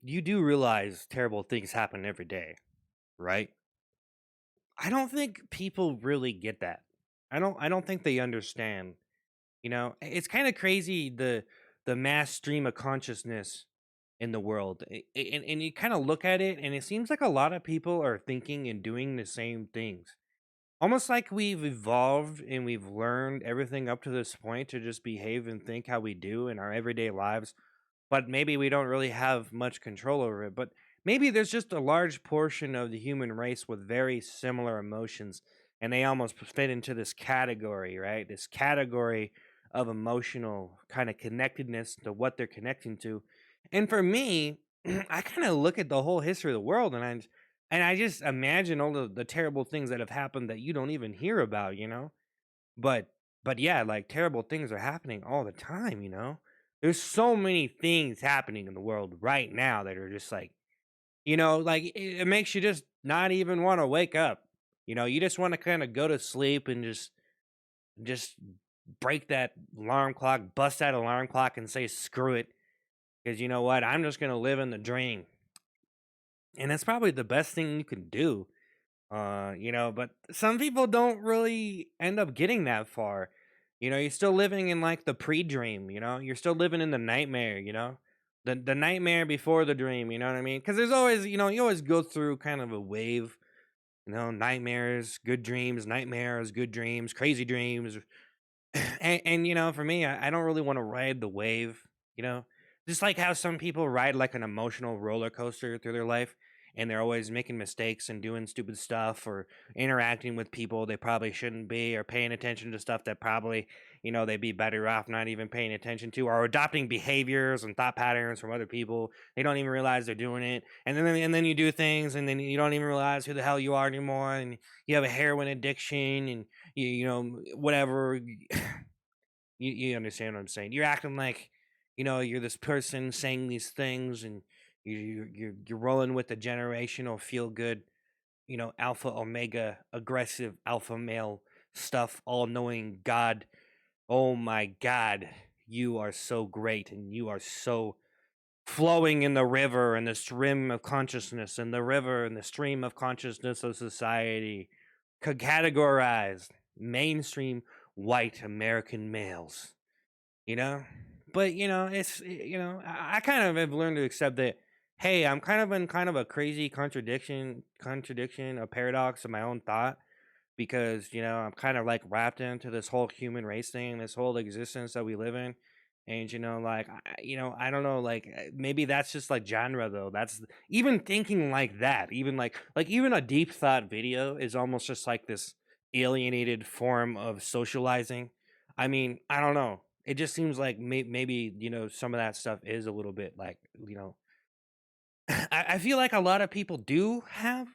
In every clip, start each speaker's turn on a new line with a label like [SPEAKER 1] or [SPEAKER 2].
[SPEAKER 1] you do realize terrible things happen every day, right? I don't think people really get that. I don't think they understand. It's kind of crazy the mass stream of consciousness in the world. And you kind of look at it and it seems like a lot of people are thinking and doing the same things. Almost like we've evolved and we've learned everything up to this point to just behave and think how we do in our everyday lives, but maybe we don't really have much control over it. But maybe there's just a large portion of the human race with very similar emotions, and they almost fit into this category, right? This category of emotional kind of connectedness to what they're connecting to. And for me, I kind of look at the whole history of the world, and I just imagine all the terrible things that have happened that you don't even hear about. But but yeah, like, terrible things are happening all the time. There's so many things happening in the world right now that are just like, it makes you just not even wanna wake up. You just wanna kinda go to sleep and just break that alarm clock, bust that alarm clock and say, "Screw it," because you know what? I'm just gonna live in the dream, and that's probably the best thing you can do. But some people don't really end up getting that far. You're still living in like the pre-dream. You're still living in the nightmare. The nightmare before the dream, you know what I mean? Because there's always, you always go through kind of a wave. Nightmares, good dreams, nightmares, good dreams, crazy dreams. And for me, I don't really want to ride the wave, you know, just like how some people ride like an emotional roller coaster through their life, and they're always making mistakes and doing stupid stuff or interacting with people they probably shouldn't be, or paying attention to stuff that probably, they'd be better off not even paying attention to, or adopting behaviors and thought patterns from other people. They don't even realize they're doing it. And then you do things and then you don't even realize who the hell you are anymore, and you have a heroin addiction, and whatever. You understand what I'm saying? You're acting like, you're this person saying these things, and you're rolling with the generational feel good, alpha omega aggressive alpha male stuff, all knowing God. Oh my God, you are so great, and you are so flowing in the river and the stream of consciousness, and the river and the stream of consciousness of society, categorized mainstream white American males you know but I kind of have learned to accept that, hey, I'm kind of in kind of a crazy contradiction, a paradox of my own thought, because I'm kind of like wrapped into this whole human race thing, this whole existence that we live in. And like I don't know, like, maybe that's just like genre though. That's even thinking like that, even like even a deep thought video is almost just like this alienated form of socializing. I mean, I don't know. It just seems like maybe some of that stuff is a little bit like. I feel like a lot of people do have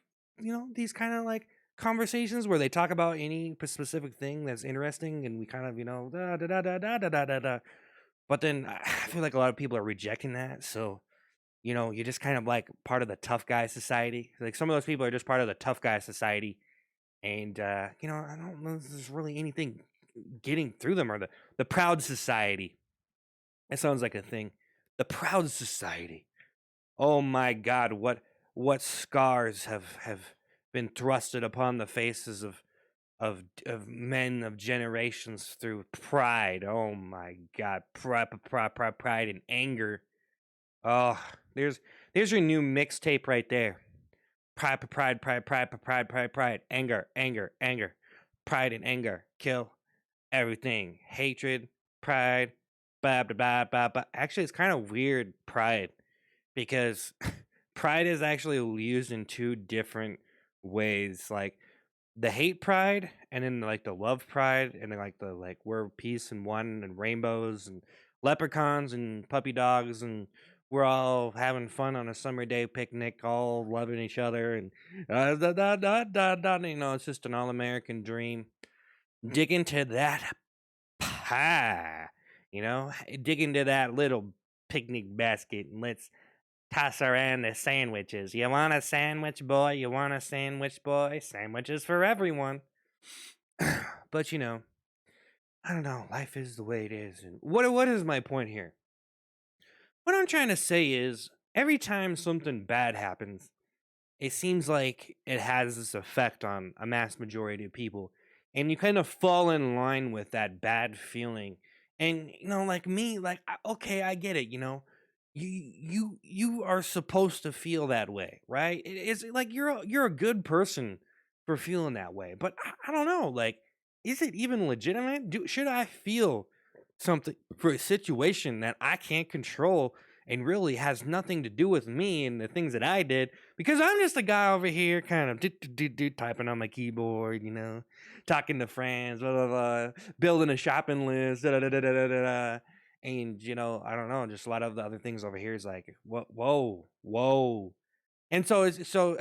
[SPEAKER 1] these kind of like conversations where they talk about any specific thing that's interesting, and we kind of da da da da da da da da da. But then I feel like a lot of people are rejecting that. So you're just kind of like part of the tough guy society. Like, some of those people are just part of the tough guy society. And I don't know if there's really anything getting through them, or the proud society. It sounds like a thing. The proud society. Oh my God, what scars have been thrusted upon the faces of men of generations through pride. Oh my God, pride and anger. Oh, there's your new mixtape right there. Pride, anger, anger, anger, pride and anger, kill everything, hatred, pride, blah blah blah blah blah. Actually, it's kind of weird, pride, because pride is actually used in two different ways, like the hate pride, and then like the love pride, and then like the like we're peace and one and rainbows and leprechauns and puppy dogs, and we're all having fun on a summer day picnic, all loving each other, and it's just an all-American dream. Dig into that pie, dig into that little picnic basket, and let's toss around the sandwiches. You want a sandwich, boy? You want a sandwich, boy? Sandwiches for everyone. But I don't know. Life is the way it is. And what is my point here? What I'm trying to say is, every time something bad happens, it seems like it has this effect on a mass majority of people, and you kind of fall in line with that bad feeling. And like me, like okay, I get it. You are supposed to feel that way, right? It's like you're a good person for feeling that way. But I don't know, like, is it even legitimate? Should I feel something for a situation that I can't control and really has nothing to do with me and the things that I did? Because I'm just a guy over here kind of typing on my keyboard, talking to friends, blah, blah, blah, building a shopping list, da, da, da, da, da, da, da. And, I don't know, just a lot of the other things over here is like, whoa, whoa. And so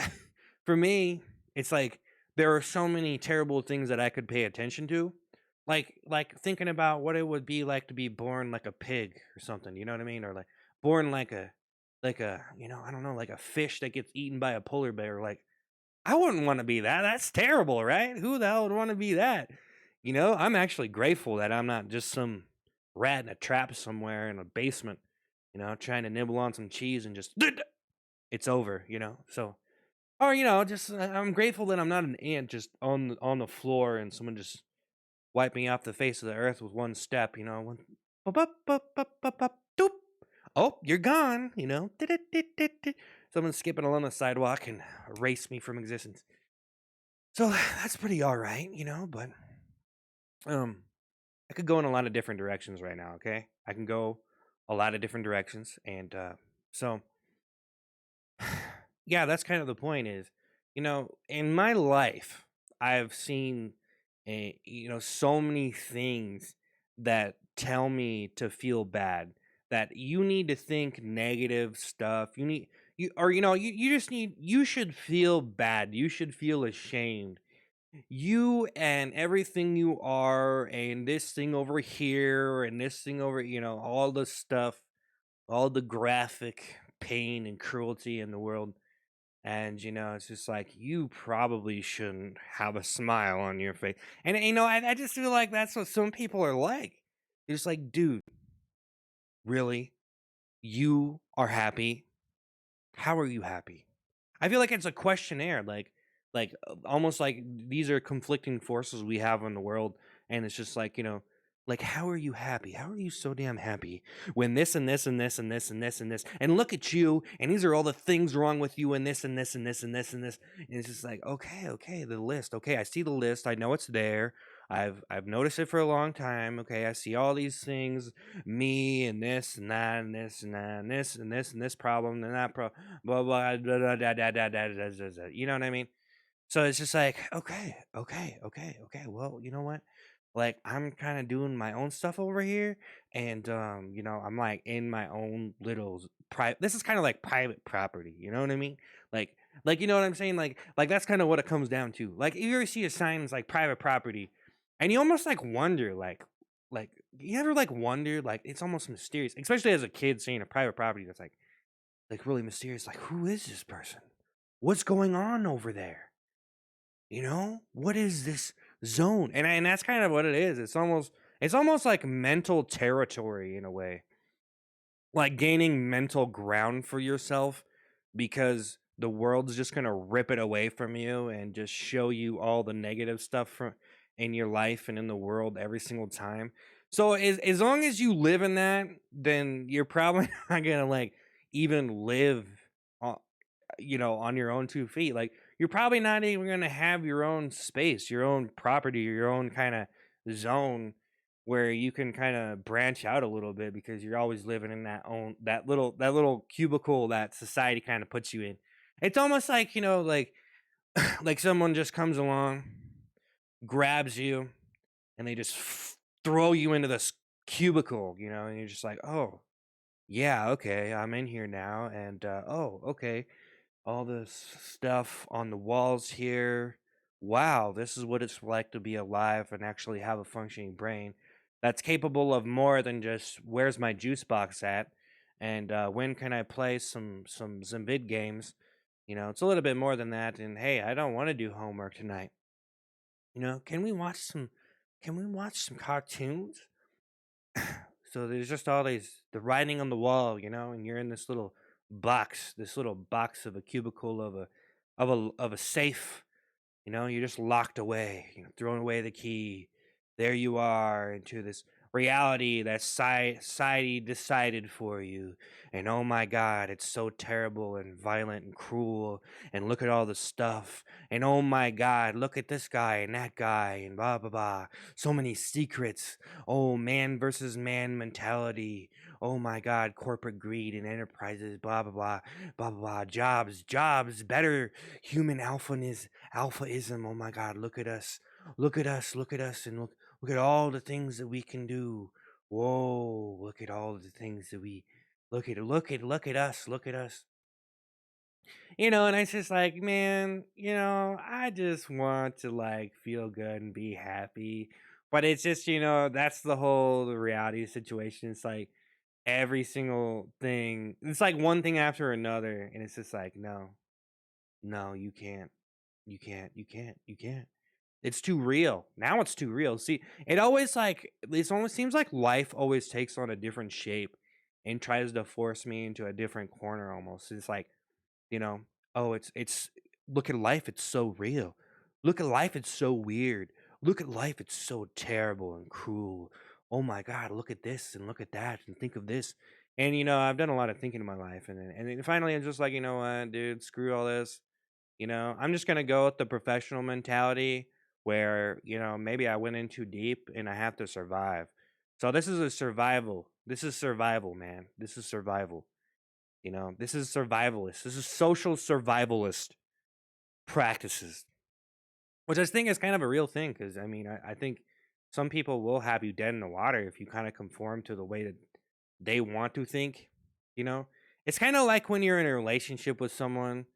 [SPEAKER 1] for me, it's like there are so many terrible things that I could pay attention to. Like thinking about what it would be like to be born like a pig or something, you know what I mean? Or like born like a, I don't know, like a fish that gets eaten by a polar bear. Like I wouldn't want to be that. That's terrible, right? Who the hell would want to be that? I'm actually grateful that I'm not just some rat in a trap somewhere in a basement, trying to nibble on some cheese and just it's over. So, or just I'm grateful that I'm not an ant just on the floor and someone just wiped me off the face of the earth with one step. One, bup, bup, bup, bup, bup, bup, doop. Oh, you're gone. Someone skipping along the sidewalk and erase me from existence. So that's pretty all right, but um I could go in a lot of different directions right now, okay? I can go a lot of different directions, and so yeah, that's kind of the point is, in my life, I've seen so many things that tell me to feel bad, that you need to think negative stuff. You should feel bad. You should feel ashamed, you and everything you are, and this thing over here and this thing over, all the stuff, all the graphic pain and cruelty in the world. And it's just like you probably shouldn't have a smile on your face. And I just feel like that's what some people are like. They're just like, dude, really, you are happy? How are you happy? I feel like it's a questionnaire, almost like these are conflicting forces we have in the world, and it's just like, like, how are you happy? How are you so damn happy when this and this and this and this and this and this, and look at you, and these are all the things wrong with you, and this and this and this and this and this, and it's just like, okay, the list, okay, I see the list, I know it's there. I've noticed it for a long time. Okay, I see all these things, me and this and that and this and that and this and this and this problem and that problem, blah blah blah blah blah blah blah blah blah blah. You know what I mean? So it's just like, okay. Well, you know what? Like I'm kind of doing my own stuff over here, and I'm like in my own little private. This is kind of like private property. You know what I mean? Like, you know what I'm saying? Like that's kind of what it comes down to. Like, if you ever see a sign that's like private property, and you almost like wonder, like you ever like wonder, like it's almost mysterious, especially as a kid seeing a private property that's like really mysterious. Like, who is this person? What's going on over there? What is this zone? And that's kind of what it is. It's almost like mental territory in a way, like gaining mental ground for yourself, because the world's just gonna rip it away from you and just show you all the negative stuff from in your life and in the world every single time. So as long as you live in that, then you're probably not gonna like even live on your own 2 feet. Like you're probably not even going to have your own space, your own property, your own kind of zone where you can kind of branch out a little bit, because you're always living in that little cubicle that society kind of puts you in. It's almost like, like like someone just comes along, grabs you, and they just throw you into this cubicle, and you're just like, oh yeah, okay, I'm in here now, and oh, okay, all this stuff on the walls here. Wow, this is what it's like to be alive and actually have a functioning brain that's capable of more than just where's my juice box at, and when can I play some vid games. It's a little bit more than that. And hey, I don't want to do homework tonight. Can we watch some cartoons? So there's just all these the writing on the wall, and you're in this little box, this little box of a cubicle of a safe. You're just locked away, throwing away the key. There you are into this reality that society decided for you. And oh my God, it's so terrible and violent and cruel. And look at all the stuff. And oh my God, look at this guy and that guy and blah, blah, blah. So many secrets. Oh, man versus man mentality. Oh my God, corporate greed and enterprises, blah, blah, blah, blah, blah, blah. Jobs, better human alphaism. Oh my God, look at us, look at us, look at us, and look at all the things that we can do. Whoa, look at all the things that we look at us, look at us. And it's just like, man, I just want to like feel good and be happy. But it's just, that's the whole reality situation. It's like every single thing, it's like one thing after another, and it's just like, no, no, you can't. You can't. It's too real. Now it's too real. See, it almost seems like life always takes on a different shape and tries to force me into a different corner almost. It's like, you know, oh, it's look at life, it's so real. Look at life, it's so weird. Look at life, it's so terrible and cruel. Oh my God, look at this and look at that and think of this. And I've done a lot of thinking in my life, and then finally I'm just like, you know what, dude, screw all this. I'm just gonna go with the professional mentality where, maybe I went in too deep and I have to survive. So this is a survival. This is survival, man. This is survival. This is survivalist. This is social survivalist practices, which I think is kind of a real thing. Because I mean, I think some people will have you dead in the water if you kind of conform to the way that they want to think. You know, it's kind of like when you're in a relationship with someone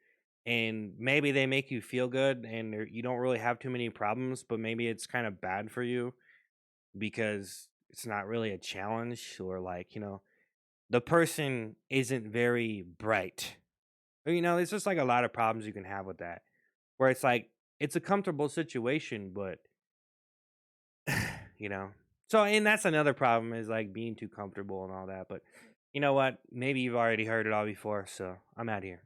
[SPEAKER 1] and maybe they make you feel good and you don't really have too many problems, but maybe it's kind of bad for you because it's not really a challenge, or like, the person isn't very bright. It's just like a lot of problems you can have with that, where it's like it's a comfortable situation, but you know. So, and that's another problem, is like being too comfortable and all that. But you know what? Maybe you've already heard it all before, so I'm out here.